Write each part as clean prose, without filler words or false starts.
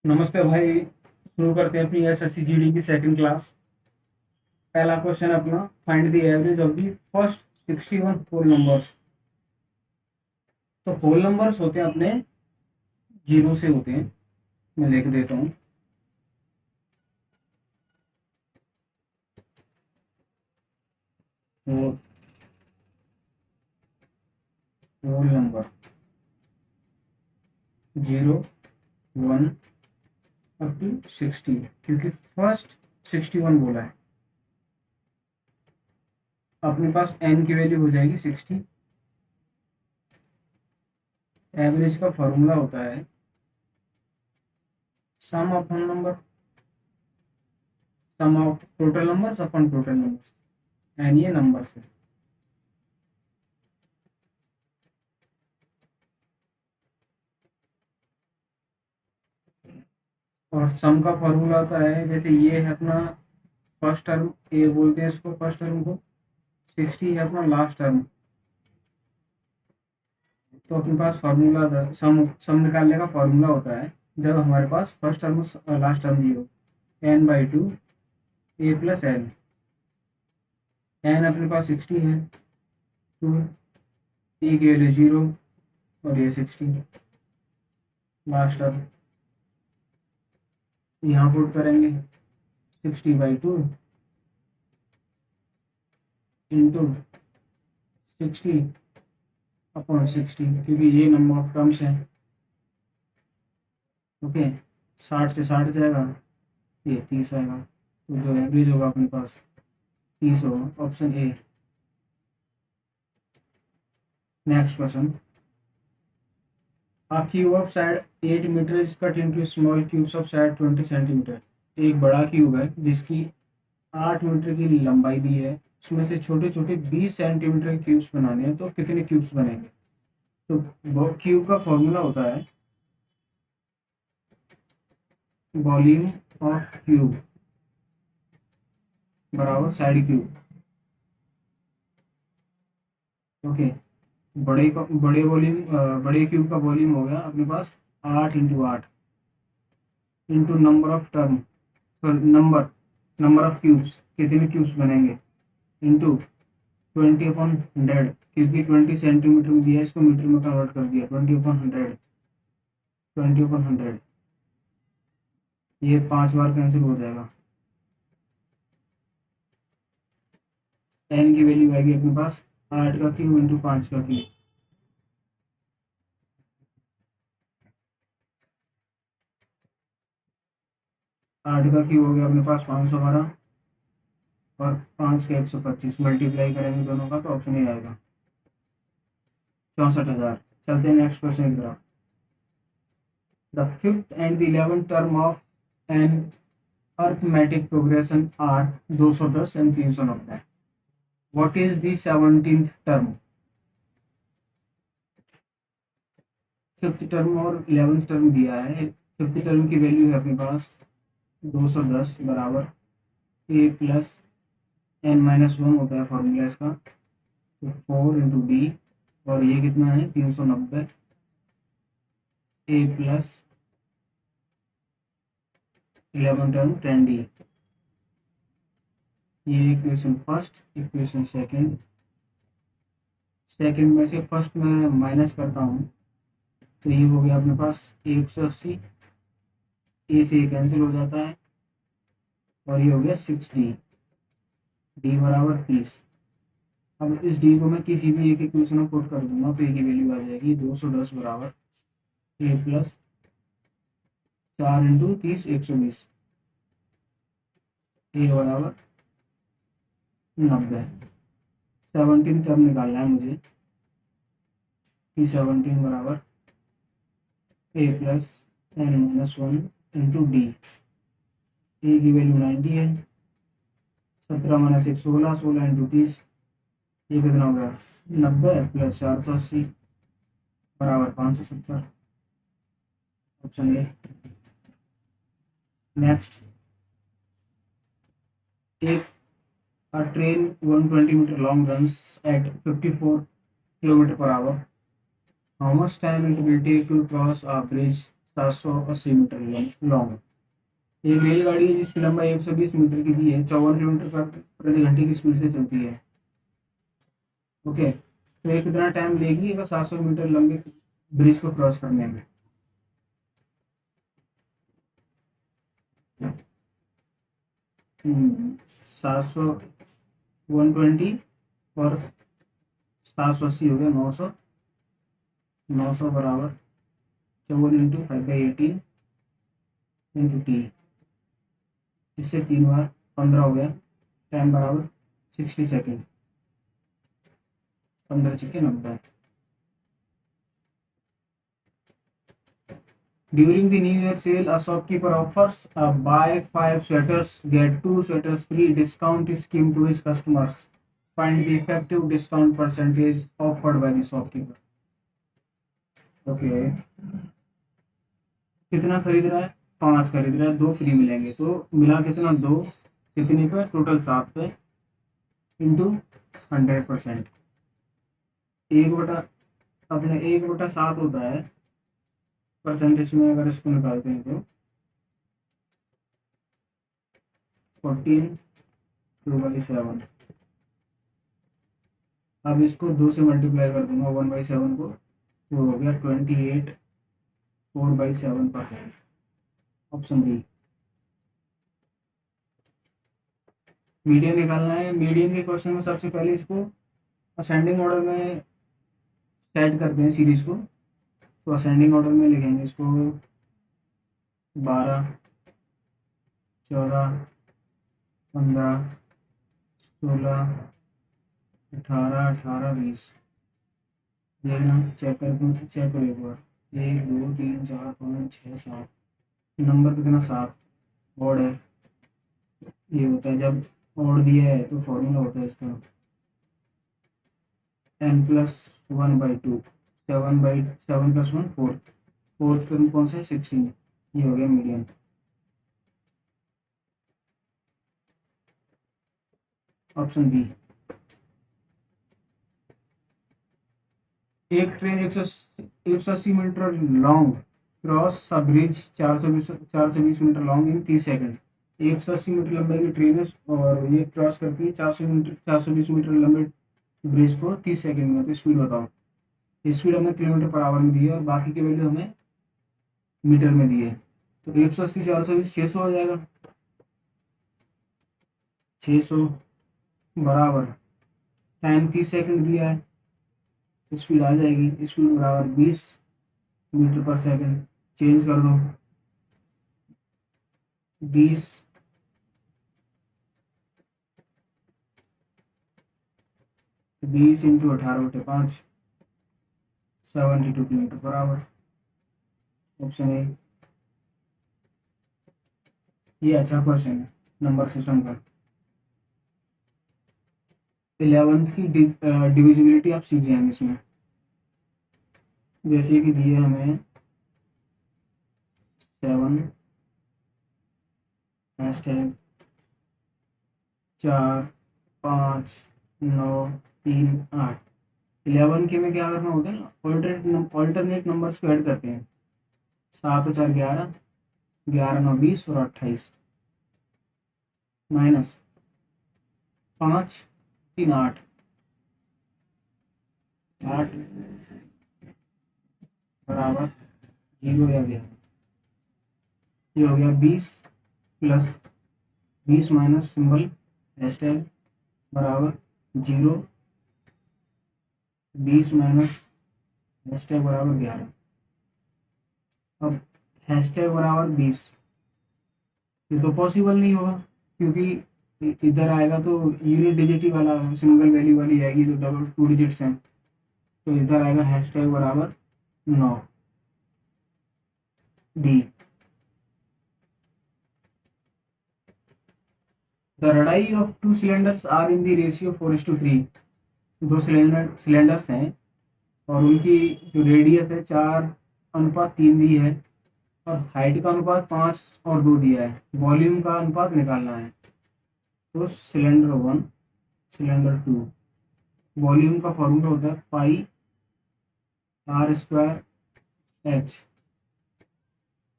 नमस्ते भाई। शुरू करते हैं अपनी एसएससी जीडी की सेकंड क्लास। पहला क्वेश्चन अपना, find the average of the first 61 whole numbers. तो होल नंबर्स होते हैं अपने जीरो से होते हैं। मैं लिख देता हूँ। होल नंबर 0, 1 अप टू 60, क्योंकि फर्स्ट 61 बोला है। अपने पास एन की वैल्यू हो जाएगी 60। एवरेज का फॉर्मूला होता है sum of whole number, sum of total numbers upon total numbers. N ये नंबर है। और सम का फॉर्मूला होता है, जैसे ये है अपना फर्स्ट टर्म, ए बोलते हैं इसको फर्स्ट टर्म को, 60 है अपना लास्ट टर्म। तो अपने पास फॉर्मूला सम सम निकालने का फॉर्मूला होता है जब हमारे पास फर्स्ट टर्म और लास्ट टर्म दी हो, n/2 a plus N. N अपने पास 60 है, 2 ए की वैल्यू 0 और ये 60 लास्ट टर्म। यहाँ पुट करेंगे 60/2 इंटू 60 अपॉन 60, क्योंकि ये नंबर ऑफ टर्म्स हैं। ओके, 60 से 60 जाएगा, ये 30 आएगा। तो जो एवरेज होगा अपने पास 30 होगा, option A. Next question, a cube of side 8 meter is cut into small cubes of side 20 centimeter. एक बड़ा क्यूब है जिसकी 8 मीटर की लंबाई दी है, उसमें से छोटे छोटे 20 सेंटीमीटर के क्यूब्स बनाने हैं, तो कितने क्यूब्स बनेंगे? तो वो क्यूब का फॉर्मूला होता है वॉल्यूम ऑफ क्यूब बराबर साइड क्यूब। ओके, बड़े क्यूब का वॉल्यूम हो गया अपने पास 8 × 8 into number of term, number number of cubes, कितने क्यूब्स बनेंगे, इंटू 20/100, क्योंकि 20 सेंटीमीटर में दिया है, इसको मीटर में कन्वर्ट कर दिया, 20/100, 20/100। ये 5 बार कैंसिल हो जाएगा। एन की वैल्यू आएगी अपने पास 8 का क्यूब इंटू 5 का क्यूब। आठ का क्यूब हो गया अपने पास 512 और 5 का 125, मल्टीप्लाई करेंगे दोनों का तो ऑप्शन ही आएगा 64,000। चलते हैं नेक्स्ट क्वेश्चन की तरफ। The fifth and the 11th term of an arithmetic progression are 210 and 390। What is the 17th term? Fifth term और 11th टर्म दिया है। फिफ्थ टर्म की वैल्यू है अपने पास 210 बराबर ए प्लस n-1 होता है फॉर्मूला इसका, तो 4 इंटू डी, और ये कितना है 390 ए प्लस 11 टर्म 10d। ये equation first, equation second. Second में से फर्स्ट में माइनस करता हूँ, तो ये हो गया अपने पास 180, ए से ये कैंसिल हो जाता है, और ये हो गया 6d, डी बराबर 30। अब इस डी को मैं किसी भी एक इक्वेशन में पुट कर दूंगा तो ए की वैल्यू आ जाएगी 210 बराबर ए प्लस 4 इंटू 30 120, ए बराबर 90। 17 टर्म निकालना है मुझे, कि 17 बराबर ए प्लस n-1 इंटू डी। ए की वैल्यू 90 है, 17 माइनस 1 16, 16 इंटू 30, ये कितना हो गया 90 प्लस 480 बराबर 570, ऑप्शन ए। नेक्स्ट, एक a train 120 meter long runs at 54 km/h. How much time it will take to cross a bridge 780 meter long. एक रेलगाड़ी है जिसकी लंबाई 120 मीटर की दी है, 54 किलोमीटर प्रति घंटे की स्पीड से चलती है। ओके, तो ये कितना टाइम लेगी अगर 700 मीटर लंबे ब्रिज को क्रॉस करने में? सात सौ 120 और 780 हो गया 900। 900 बराबर 54 इंटू 5/18 इंटू टी, इससे 3 बार 15 हो गया। टाइम बराबर 60 सेकेंड। 15 छिके 90। During the New Year sale, a shopkeeper offers a buy 5 sweaters get 2 sweaters free discount scheme to his customers. Find the effective discount percentage offered by the shopkeeper. Okay. कितना खरीद रहा है? 5 खरीद रहा है, 2 free मिलेंगे, तो मिला कितना? 2। कितने पे? टोटल 7 पे इंटू 100%। 1/7 होता है परसेंटेज में, अगर इसको निकालते हैं तो 14/7। अब इसको 2 से मल्टीप्लाई कर दूंगा 1/7 को, तो हो गया 28 4/7%। Option B. मीडियन निकालना है। मीडियन के क्वेश्चन में सबसे पहले इसको असेंडिंग ऑर्डर में सेट करते हैं सीरीज को। तो असेंडिंग ऑर्डर में लिखेंगे इसको 12 14 15 16 18 18 20। देखना, चेक करो एक बार। 1 2 3 4 5 6 7। नंबर कितना? 7। ऑड है। ये होता है जब ऑड दिया है तो फॉर्मूला होता है इसका n+1/2। 7 + 1 4। फोर्थ टर्म कौन सा है? 16। ये हो गया मीडियन। Option B. एक train 180 metre long cross a bridge 420 metre long in 30 second. 180 metre लंबाई की ट्रेन है और ये क्रॉस करती है 420 मीटर लंबे ब्रिज को 30 सेकंड में। तो स्पीड बताओ। स्पीड हमें किलोमीटर पर आवर में दी है और बाकी की वैल्यू हमें मीटर में दी है। तो 180 420 600 आ जाएगा। 600 बराबर टाइम 30 सेकंड दिया है, स्पीड आ जाएगी। स्पीड बराबर 20 मीटर पर सेकंड। चेंज कर दो 20 into 18/5 72 kilometre per our. Option A. ये अच्छा क्वेश्चन है नंबर सिस्टम का। 11th की डिविजिबिलिटी आप सीख जाएंगे इसमें। जैसे कि दिए हमें 7 हैशटैग 4 5 9 3 8। 11 के में क्या करना होता है ना, ऑल्टरनेट नंबर्स को ऐड करते हैं। 7 और 4 11, 11 9 20 और 28 माइनस 5 3 8 8 बराबर 0 या 11। ये हो गया 20 प्लस 20 माइनस सिंबल हैशटैग बराबर 0। 20 माइनस हैशटैग बराबर 11। अब हैशटैग बराबर 20, ये तो पॉसिबल नहीं होगा क्योंकि इधर आएगा तो यूनिट डिजिट ही वाला सिंगल वैल्यू वाली आएगी, तो डबल 2 डिजिट्स हैं। तो इधर आएगा हैशटैग बराबर 9 D. The radii of 2 cylinders are in the ratio 4:3। 2 cylinders हैं और उनकी जो रेडियस है 4:3 दी है और हाइट का अनुपात 5 और 2 दिया है। वॉल्यूम का अनुपात निकालना है। तो सिलेंडर 1 सिलेंडर 2, वॉल्यूम का फॉर्मूला होता है पाई r² h।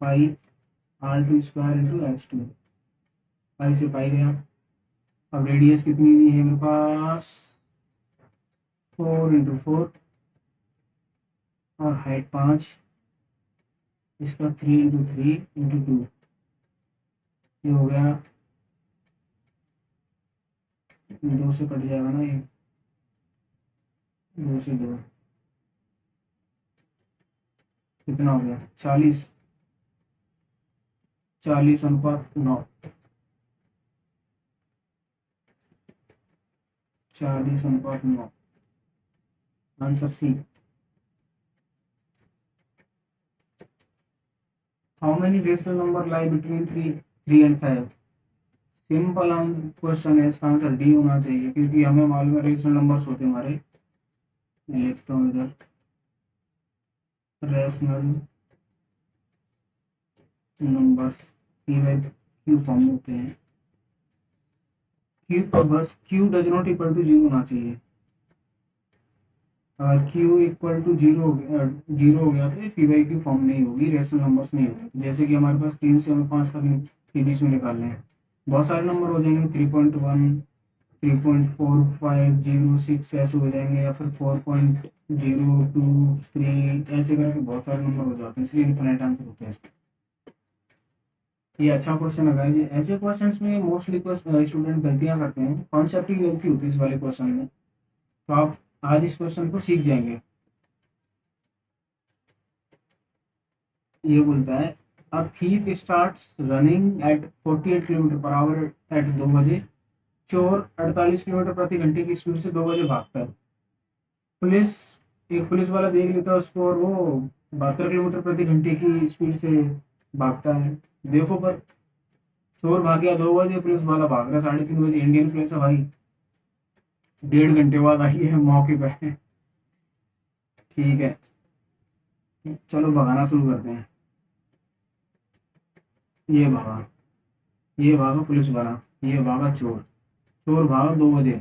पाई R2 स्क्वायर इंटू H2, पाई से पाई गया। अब रेडियस कितनी दी है मेरे पास, 4 × 4, और हाइट 5, इसका 3 × 3 × 2, ये हो गया, 2 से कट जाएगा ना ये, 2 से 2, कितना हो गया, 40, 40:9, 40:9, answer C. How many rational number lie between 3 and 5? Simple question है, इसका आंसर डी होना चाहिए, क्योंकि हमें मालूम है रेशनल नंबर्स होते हैं हमारे। मैं लिखता हूँ इधर, rational numbers P by Q form होते हैं। क्यू पर बस Q does not equal to 0 होना चाहिए। अगर क्यू इक्वल टू 0 हो गया तो ये पी बाई क्यू फॉर्म नहीं होगी, रेशनल नंबर्स नहीं होगी। जैसे कि हमारे पास 3 से हमें 5 तक के बीच में निकालने हैं, बहुत सारे नंबर हो जाएंगे, 3.1, 3.4506 ऐसे हो जाएंगे, या फिर 4.023 ऐसे करके बहुत सारे नंबर हो जाते हैं, इसलिए इनफाइनाइट आंसर होते हैं इसके। ये अच्छा क्वेश्चन है गाइस। ऐसे क्वेश्चंस में मोस्टली स्टूडेंट गलतियां करते हैं, कॉन्सेप्ट की गलती होती है इस वाले क्वेश्चन में, तो आप आज इस क्वेश्चन को सीख जाएंगे। ये बोलता है, a thief starts running at 48 kilometer per hour at 2 बजे, चोर 48 किलोमीटर प्रति घंटे की स्पीड से 2 बजे भागता है। पुलिस एक पुलिस वाला देख लेता है उसको, और वो 72 किलोमीटर प्रति घंटे की स्पीड से भागता है। देखो पर चोर भाग गया 2 बजे, पुलिस वाला भाग रहा 3:30 बजे। इंडियन पुलिस है भाई, 1.5 घंटे बाद आई है मौके पे। ठीक है, चलो भगाना शुरू करते हैं। ये भागा, ये भागा पुलिस वाला, ये भागा चोर, चोर भागा 2 बजे,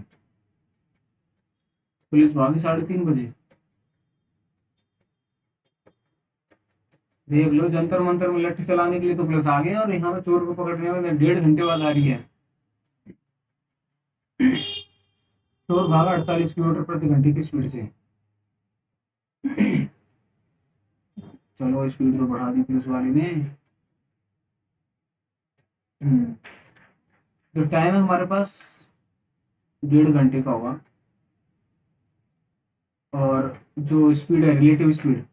पुलिस भागी 3:30 बजे। देख लो, जंतर मंतर में लट्ठी चलाने के लिए तो पुलिस आ गए, और यहाँ पे चोर को पकड़ने में 1.5 घंटे बाद आ रही है। चोर भागा 48 किलोमीटर प्रति घंटे की स्पीड से। चलो स्पीड तो बढ़ा दी पुलिस वाले ने। तो टाइम है हमारे पास 1.5 घंटे का होगा, और जो स्पीड है relative speed,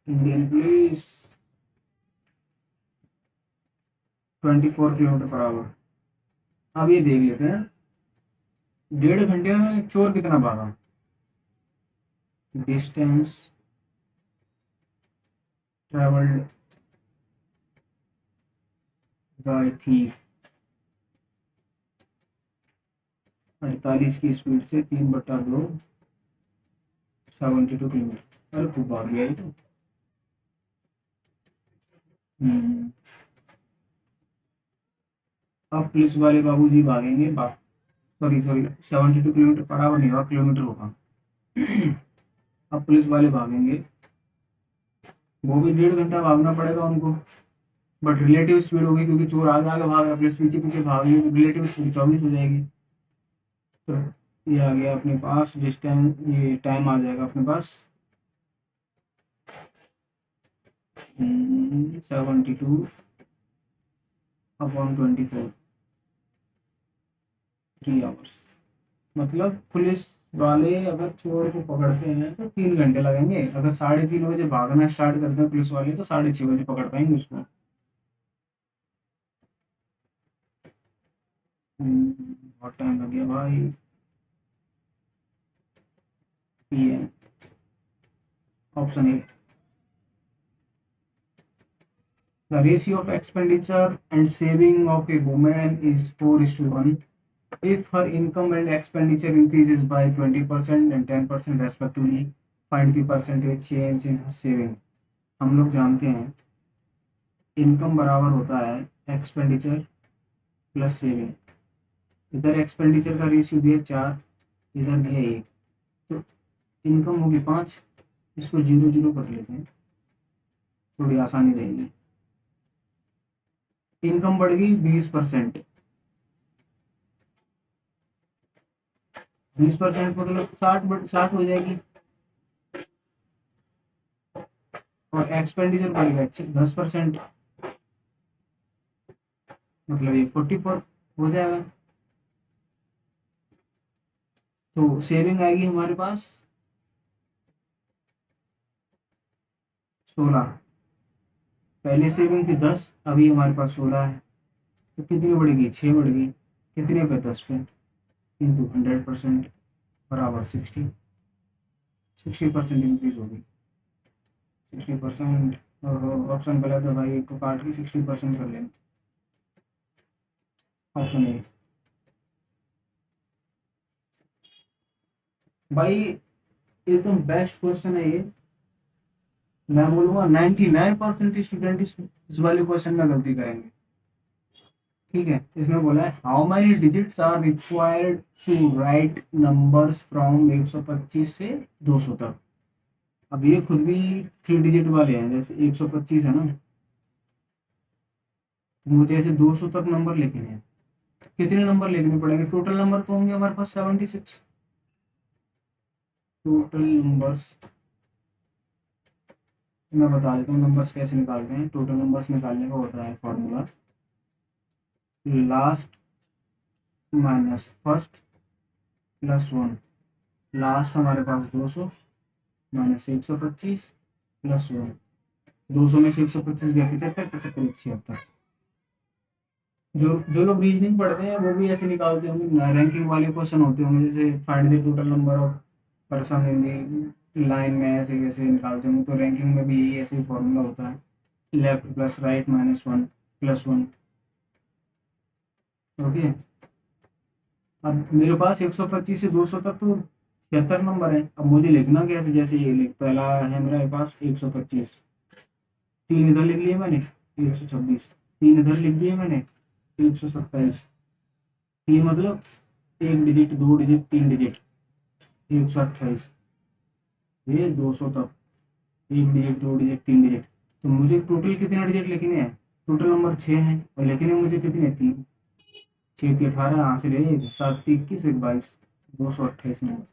Indian police 24 kilometre per our. अब ये देख लेते हैं 1.5 घंटे में चोर कितना भागा। डिस्टेंस ट्रेवल्ड बाय थीफ, 48 की स्पीड से 3/2, 72 किलोमीटर। अरे खूब भाग गया ये तो। अब पुलिस वाले बाबूजी भागेंगे, sorry sorry, 72 kilometre per our नहीं होगा, किलोमीटर होगा। अब पुलिस वाले भागेंगे, वो भी 1.5 घंटा भागना पड़ेगा उनको, बट रिलेटिव स्पीड होगी, क्योंकि चोर आगे आगे भाग रहा है, पुलिस पीछे पीछे भाग रही है, रिलेटिव स्पीड 24 हो जाएगी। तो ये आ गया अपने पास डिस्टेंस, ये टाइम आ जाएगा अपने पास 72/24, 3 आवर्स। मतलब पुलिस वाले अगर चोर को पकड़ते हैं तो 3 घंटे लगेंगे, अगर 3:30 बजे भागना स्टार्ट करते हैं पुलिस वाले तो 6:30 बजे पकड़ पाएंगे उसको। बहुत टाइम लग गया भाई। PM option A, the ratio of expenditure and saving of a woman is 4:1. If her income and expenditure increases by 20% and 10% respectively, find the percentage change in her saving. हम लोग जानते हैं इनकम बराबर होता है एक्सपेंडिचर प्लस सेविंग। इधर expenditure का ratio दिया 4, इधर दिया 1, तो इनकम होगी 5, इसको 0 0 कर लेते हैं, थोड़ी आसानी रहेगी। इनकम बढ़ गई 20%, 20% मतलब 60 हो जाएगी। और एक्सपेंडिचर बढ़ेगा 10%, मतलब ये 44 हो जाएगा। तो सेविंग आएगी हमारे पास 16। पहले सेविंग थी 10, अभी हमारे पास 16 है। तो कितनी बढ़ेगी? 6 बढ़ गई। कितने पे? 10 पे, इंटू 100% बराबर 60% इंक्रीज होगी। 60%, और ऑप्शन गलत है भाई, एक को काट के 60% कर लेंगे। ऑप्शन ए भाई, एकदम बेस्ट क्वेश्चन है ये। मैं बोलूँगा 99% स्टूडेंट इस वाले क्वेश्चन में गलती करेंगे। ठीक है, इसमें बोला है how many digits are required to write numbers from 125 से 200 तक। अब ये खुद भी 3 डिजिट वाले हैं, जैसे 125 है ना, तो मुझे ऐसे 200 तक नंबर लिखने हैं। कितने नंबर लिखने पड़ेंगे? टोटल नंबर तो होंगे हमारे पास 76। टोटल नंबर्स मैं बता देता हूँ, नंबर्स कैसे निकालते हैं। टोटल नंबर्स निकालने का होता है formula, last minus first plus 1। Last हमारे पास 200 माइनस 125 प्लस 1। 200 में से 125 गया 75, 75 76। जो जो लोग रीजनिंग पढ़ते हैं वो भी ऐसे निकालते होंगे, रैंकिंग वाले क्वेश्चन होते होंगे, जैसे find the total number of person in the line में, ऐसे कैसे निकालते होंगे। तो रैंकिंग में भी यही ऐसे फॉर्मूला होता है, left plus right minus 1 plus 1। Okay, अब मेरे पास 125 से 200 तक तो 76 नंबर है। अब मुझे लिखना कैसे? जैसे ये लिख, पहला है मेरे पास 125, 3 इधर लिख लिए मैंने 126, 3 इधर लिख दिए मैंने 127। 3 मतलब 1 डिजिट, 2 डिजिट, 3 डिजिट, 128। ये 200 तक 1 डिजिट, 2 डिजिट, 3 डिजिट। तो मुझे टोटल कितने डिजिट लिखने हैं? टोटल नंबर 6 हैं, और लिखने मुझे कितने? 3। 6 की 18, यहाँ से ले 7 की 21, 1 22, 228 नंबर।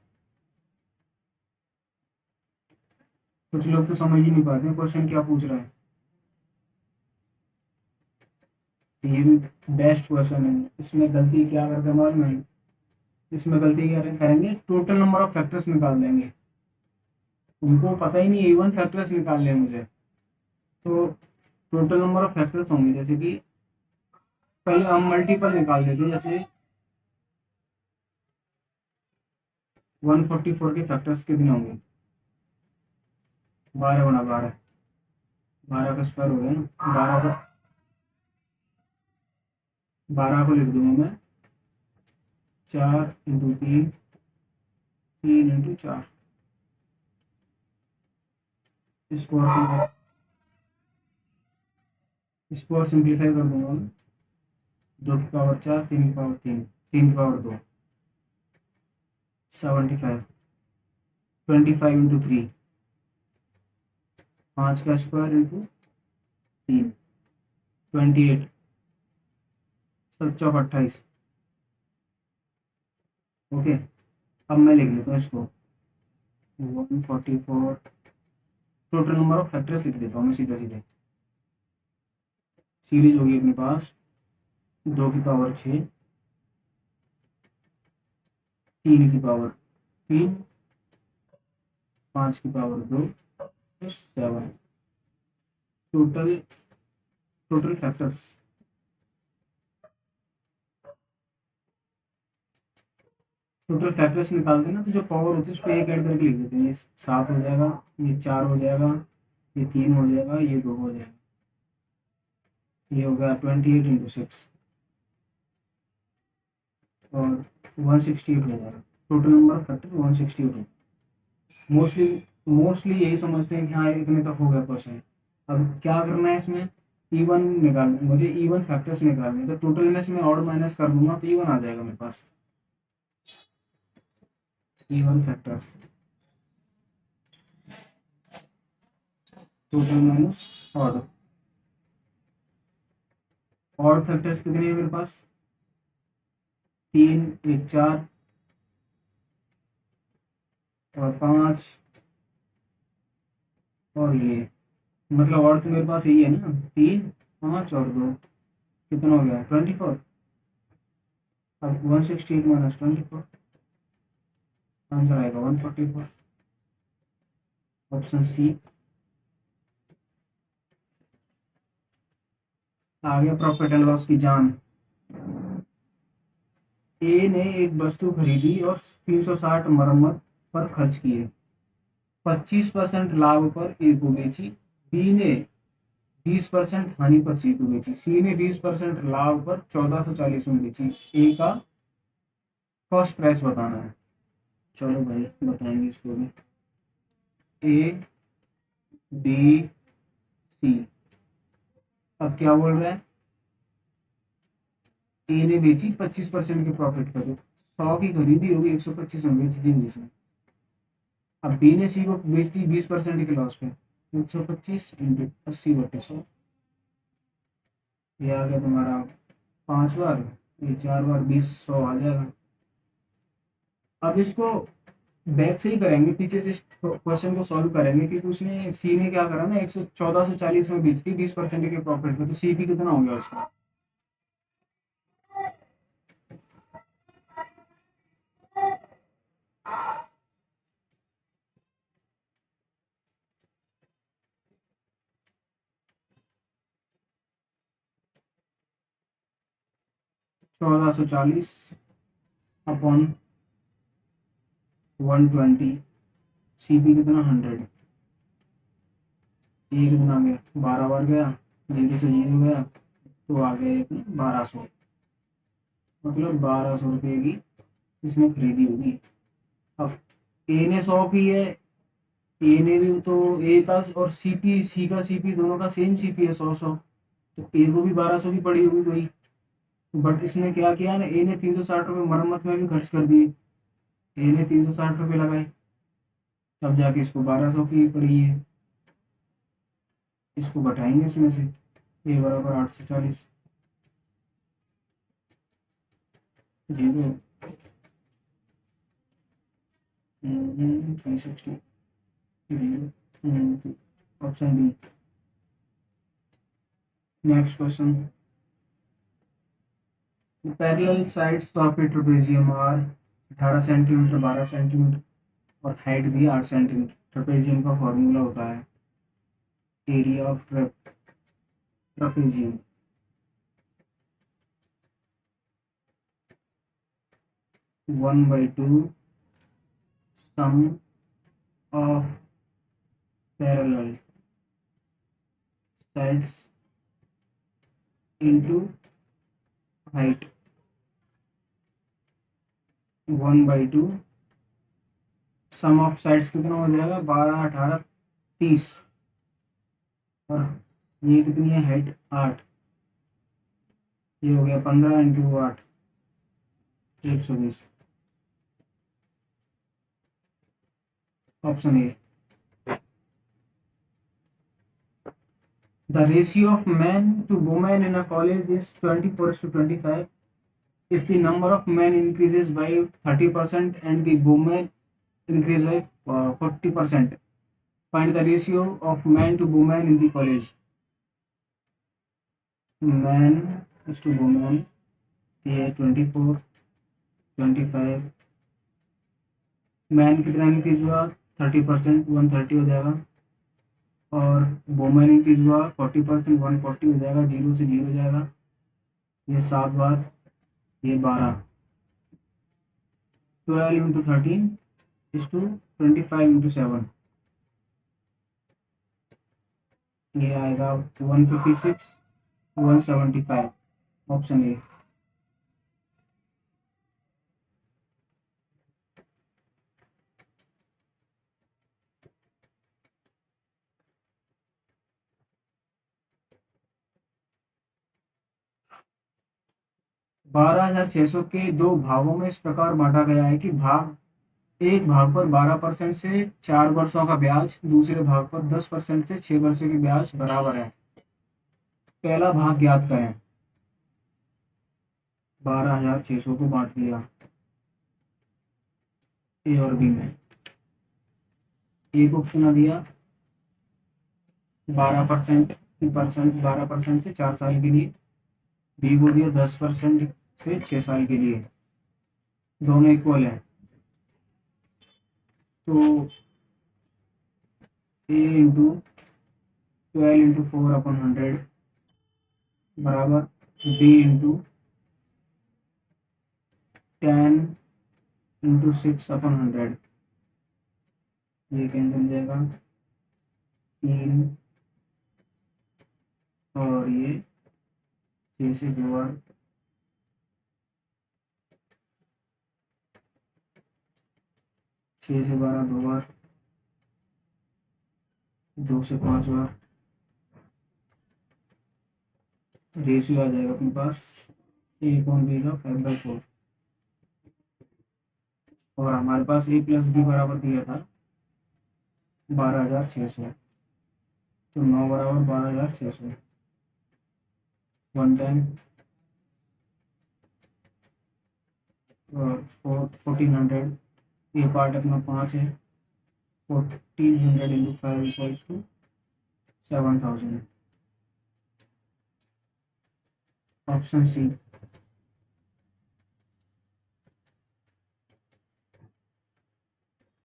कुछ लोग तो समझ ही नहीं पाते क्वेश्चन क्या पूछ रहा है। तो ये भी बेस्ट क्वेश्चन है। इसमें गलती क्या करते हैं मालूम है? इसमें गलती क्या करेंगे? टोटल नंबर ऑफ फैक्टर्स निकाल देंगे। उनको पता ही नहीं इवन फैक्टर्स निकालने हैं मुझे। तो टोटल नंबर ऑफ फैक्टर्स होंगे, जैसे कि पहले हम मल्टीपल निकाल देते हैं। जैसे 144 के फैक्टर्स कितने होंगे? 12 गुना 12, 12 का स्क्वायर हो गया ना। 12 को लिख दूंगा मैं 4 इंटू 3, 3 इंटू 4। इसको और सिंप्लीफाई कर दूंगा मैं। 2 की पावर 4, 3 की पावर 3, 3 की पावर 2, 75। 25 इंटू 3, 5 का स्क्वायर इंटू 3, 28, 7 चौक 28। ओके, अब मैं लिख लेता हूँ इसको 144। टोटल नंबर ऑफ फैक्टर्स लिख देता हूँ मैं सीधे सीधे। सीरीज होगी अपने पास 2 की पावर 6, 3 की पावर 3, 5 की power 2, 7। Total total factors, total factors निकालते हैं ना, तो जो पावर होती है उस पर एक ऐड करके लिख देते हैं। ये 7 हो जाएगा, ये 4 हो जाएगा, ये 3 हो जाएगा, ये 2 हो जाएगा। ये हो गया 28 इंटू 6, और 168 हो जाएगा। टोटल नंबर ऑफ फैक्टर 168 हो। मोस्टली मोस्टली यही समझते हैं कि हाँ इतने तक हो गया क्वेश्चन। अब क्या करना है इसमें? इवन निकालना, मुझे इवन फैक्टर्स निकालने हैं। तो टोटल में से मैं ऑड माइनस कर दूंगा तो इवन आ जाएगा मेरे पास। Even factors total minus odd. Odd factors कितने हैं मेरे पास? 3, 1 4 और 5 और ये, मतलब और तो मेरे पास यही है ना, 3 5 और 2, कितना हो गया? 24। अब 168 माइनस 24, आंसर आएगा 144। Option C. आ गया प्रॉफिट एंड लॉस की जान। ए ने एक वस्तु खरीदी और 360 मरम्मत पर खर्च किए। 25% लाभ पर ए को बेची। बी ने 20% हानि पर सी को बेची। सी ने 20% लाभ पर 1440 में बेची। ए का कॉस्ट प्राइस बताना है। चलो भाई बताएंगे इसको भी। A B C. अब क्या बोल रहा है? ए ने बेची 25% के प्रॉफिट पर, 100 की खरीदी होगी, 125 में बेच दी उसने। अब बी ने सी को बेच दी 20% के लॉस पे, 125 इंटू 80/100। ये आ गया तुम्हारा 5 बार, ये 4 बार 20, 100 आ जाएगा। अब इसको बैक से ही करेंगे, पीछे से क्वेश्चन को सॉल्व करेंगे, क्योंकि उसने सी ने क्या करा ना, 1440 में बेच दी 20% के प्रॉफिट में, तो सी भी कितना हो गया उसका? 1440 अपॉन 120, सी भी कितना 100। ये कितना गया? 12 बार गया, 0 से 0 गया, तो आ गया 1200। मतलब 1200 रुपये की इसने खरीदी होगी। अब ए ने 100 की है, ए ने भी तो, ए का और सीपी, सी का सीपी दोनों का सेम सीपी है 100 100, तो ए को भी 1200 की पड़ी होगी वही। बट इसने क्या किया ना, ए ने 360 रुपये मरम्मत में भी खर्च कर दिए। ए ने 360 रुपये लगाए, तब जाके इसको 1200 की पड़ी है। इसको घटाएंगे इसमें से, ए बराबर 840, 0, 360, 0। Option B. Next question. Parallel sides of a trapezium are 18 centimeter, 12 centimeter और हाइट भी 8 सेंटीमीटर। ट्रेपेजियम का फॉर्मूला होता है area of trapezium 1/2 sum of parallel sides into height 1/2 sum of sides कितना हो जाएगा? 12 18 30, और ये कितनी है हाइट? 8, ये हो गया 15 into 8, 120। Option A. The ratio of men to women in a college is 24:25. If the number of men increases by 30% and the women increase by 40%, find the ratio of men to women in the college. Man is to woman, ये 24 25, man कितना increase हुआ? 30%, 130 हो जाएगा, और women increase हुआ 40%, 140 हो जाएगा, 0 से 0 हो जाएगा, ये 7 बार, ये 12, 12 इंटू 13 इज टू 25 इंटू 7, ये आएगा 156, 175। Option A. 12,600 के दो भागों में इस प्रकार बांटा गया है कि भाग एक भाग पर 12% से 4 वर्षों का ब्याज, दूसरे भाग पर 10% से 6 वर्षों की ब्याज बराबर है। पहला भाग ज्ञात करें। 12,600 को बांट दिया ए और बी में। ए को कितना दिया? 12% से 4 साल के लिए। बी को दिया 10% से 6 साल के लिए। दोनों इक्वल है, तो ए इंटू 12 इंटू 4/100 बराबर बी इंटू 10 इंटू 6/100। ये कैंसिल जाएगा, 3 और ये 6 से 2 बार, 6 से 12 2 बार, 2 से 5 बार। रेशियो आ जाएगा अपने पास A/B का 5/4। और हमारे पास A प्लस बी बराबर दिया था 12,600, तो 9 बराबर 12,600। 110 और 1400। ये पार्ट अपना 5 है। 1400 into 5 equals to 7,000। Option C.